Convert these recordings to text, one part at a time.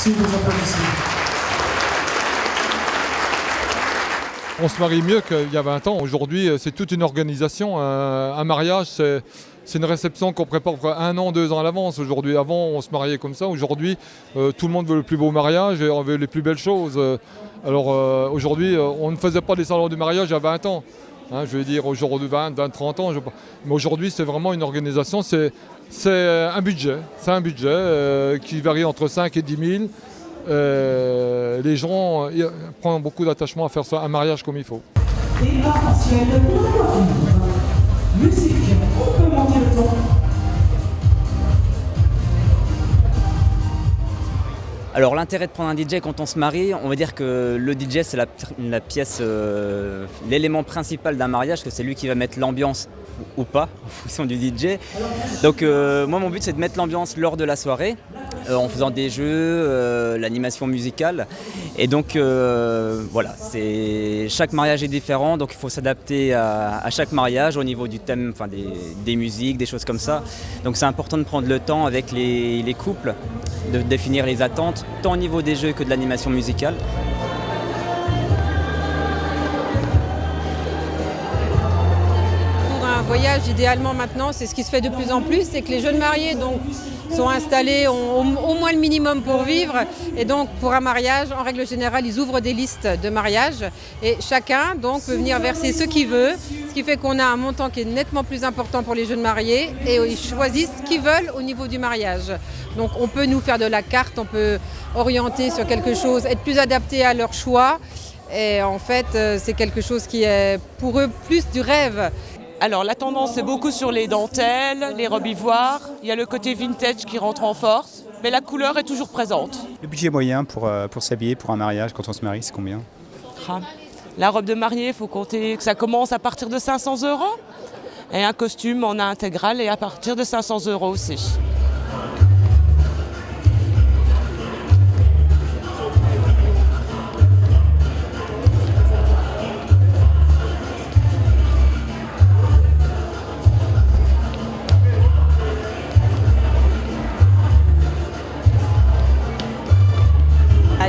Merci de vos applaudissements. On se marie mieux qu'il y a 20 ans. Aujourd'hui, c'est toute une organisation. Un mariage, c'est une réception qu'on prépare 1 an, 2 ans à l'avance. Aujourd'hui, avant, on se mariait comme ça. Aujourd'hui, tout le monde veut le plus beau mariage et on veut les plus belles choses. Alors aujourd'hui, on ne faisait pas des salons de mariage il y a 20 ans. Hein, je veux dire, aujourd'hui, 20, 30 ans. Mais aujourd'hui, c'est vraiment une organisation. C'est un budget. C'est un budget qui varie entre 5 et 10 000. Les gens prennent beaucoup d'attachement à faire ça, un mariage comme il faut. Et arc-en-ciel pour la coiffure. Musique, on peut monter le ton. Alors l'intérêt de prendre un DJ quand on se marie, on va dire que le DJ c'est la pièce, l'élément principal d'un mariage, que c'est lui qui va mettre l'ambiance ou pas, en fonction du DJ. Donc moi mon but c'est de mettre l'ambiance lors de la soirée, en faisant des jeux, l'animation musicale. Et donc voilà, chaque mariage est différent, donc il faut s'adapter à chaque mariage au niveau du thème, enfin des musiques, des choses comme ça. Donc c'est important de prendre le temps avec les couples, de définir les attentes, tant au niveau des jeux que de l'animation musicale. Pour un voyage, idéalement maintenant, c'est ce qui se fait de plus en plus, c'est que les jeunes mariés donc, sont installés, ont au moins le minimum pour vivre. Et donc pour un mariage, en règle générale, ils ouvrent des listes de mariage. Et chacun donc, peut venir verser ce qu'il veut, ce qui fait qu'on a un montant qui est nettement plus important pour les jeunes mariés. Et ils choisissent ce qu'ils veulent au niveau du mariage. Donc on peut nous faire de la carte, on peut orienter sur quelque chose, être plus adapté à leur choix. Et en fait, c'est quelque chose qui est pour eux plus du rêve. Alors la tendance est beaucoup sur les dentelles, les robes ivoires. Il y a le côté vintage qui rentre en force, mais la couleur est toujours présente. Le budget moyen pour s'habiller pour un mariage quand on se marie, c'est combien? La robe de mariée, il faut compter que ça commence à partir de 500 €. Et un costume en intégral est à partir de 500 € aussi.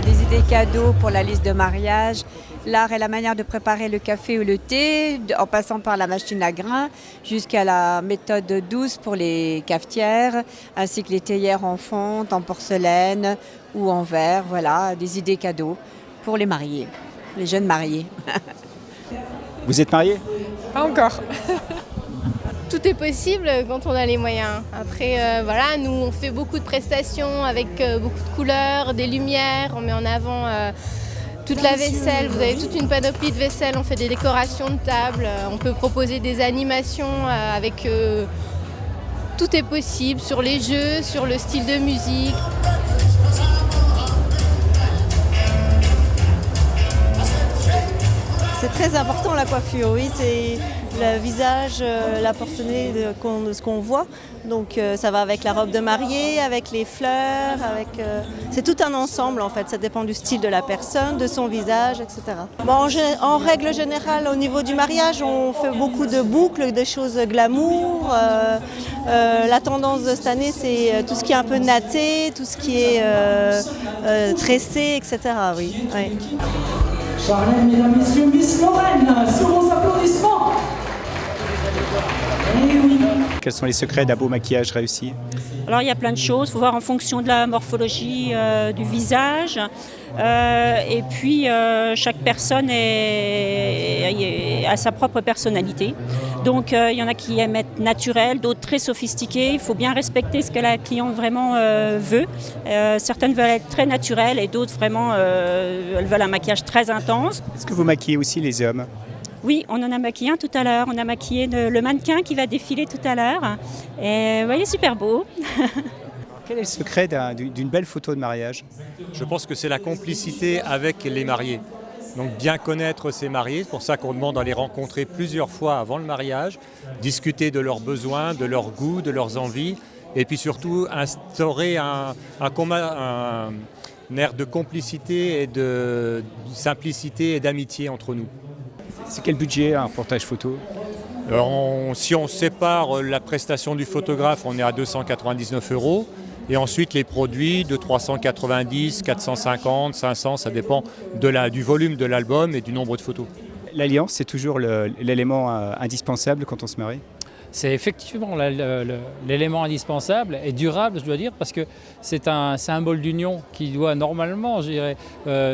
Des idées cadeaux pour la liste de mariage, l'art et la manière de préparer le café ou le thé, en passant par la machine à grains jusqu'à la méthode douce pour les cafetières, ainsi que les théières en fonte, en porcelaine ou en verre. Voilà, des idées cadeaux pour les mariés, les jeunes mariés. Vous êtes marié? Pas encore. Tout est possible quand on a les moyens. Après, voilà, nous on fait beaucoup de prestations avec beaucoup de couleurs, des lumières, on met en avant toute la vaisselle. Vous avez toute une panoplie de vaisselle, on fait des décorations de table, on peut proposer des animations avec... tout est possible sur les jeux, sur le style de musique. C'est très important la coiffure, oui, c'est le visage, la porte-nez de ce qu'on voit. Donc ça va avec la robe de mariée, avec les fleurs, c'est tout un ensemble en fait, ça dépend du style de la personne, de son visage, etc. Bon, en règle générale, au niveau du mariage, on fait beaucoup de boucles, des choses glamour. La tendance de cette année, c'est tout ce qui est un peu natté, tout ce qui est tressé, etc. Oui. Oui. Charlène, mesdames, messieurs, Miss Lorraine, sur vos applaudissements. Eh oui. Quels sont les secrets d'un beau maquillage réussi? Alors il y a plein de choses, il faut voir en fonction de la morphologie du visage. Et puis chaque personne a sa propre personnalité. Donc il y en a qui aiment être naturel, d'autres très sophistiqués. Il faut bien respecter ce que la cliente vraiment veut. Certaines veulent être très naturelles et d'autres vraiment elles veulent un maquillage très intense. Est-ce que vous maquillez aussi les hommes? Oui, on en a maquillé un tout à l'heure. On a maquillé le mannequin qui va défiler tout à l'heure. Et il est super beau. Quel est le secret d'une belle photo de mariage? Je pense que c'est la complicité avec les mariés. Donc bien connaître ces mariés, c'est pour ça qu'on demande à les rencontrer plusieurs fois avant le mariage, discuter de leurs besoins, de leurs goûts, de leurs envies, et puis surtout instaurer un air de complicité et de simplicité et d'amitié entre nous. C'est quel budget un reportage photo? Alors, si on sépare la prestation du photographe, on est à 299 €. Et ensuite les produits de 390, 450, 500, ça dépend du volume de l'album et du nombre de photos. L'alliance, c'est toujours l'élément indispensable quand on se marie? C'est effectivement l'élément indispensable et durable, je dois dire, parce que c'est un symbole d'union qui doit normalement, je dirais,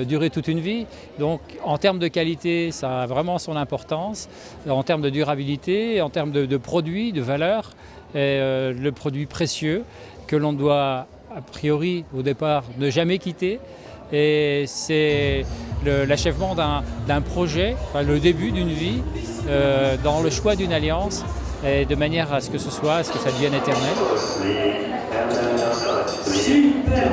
durer toute une vie. Donc en termes de qualité, ça a vraiment son importance. En termes de durabilité, en termes de produits, de valeur, le produit précieux que l'on doit a priori au départ ne jamais quitter. Et c'est l'achèvement d'un projet, enfin, le début d'une vie, dans le choix d'une alliance, et de manière à ce que ça devienne éternel. Super.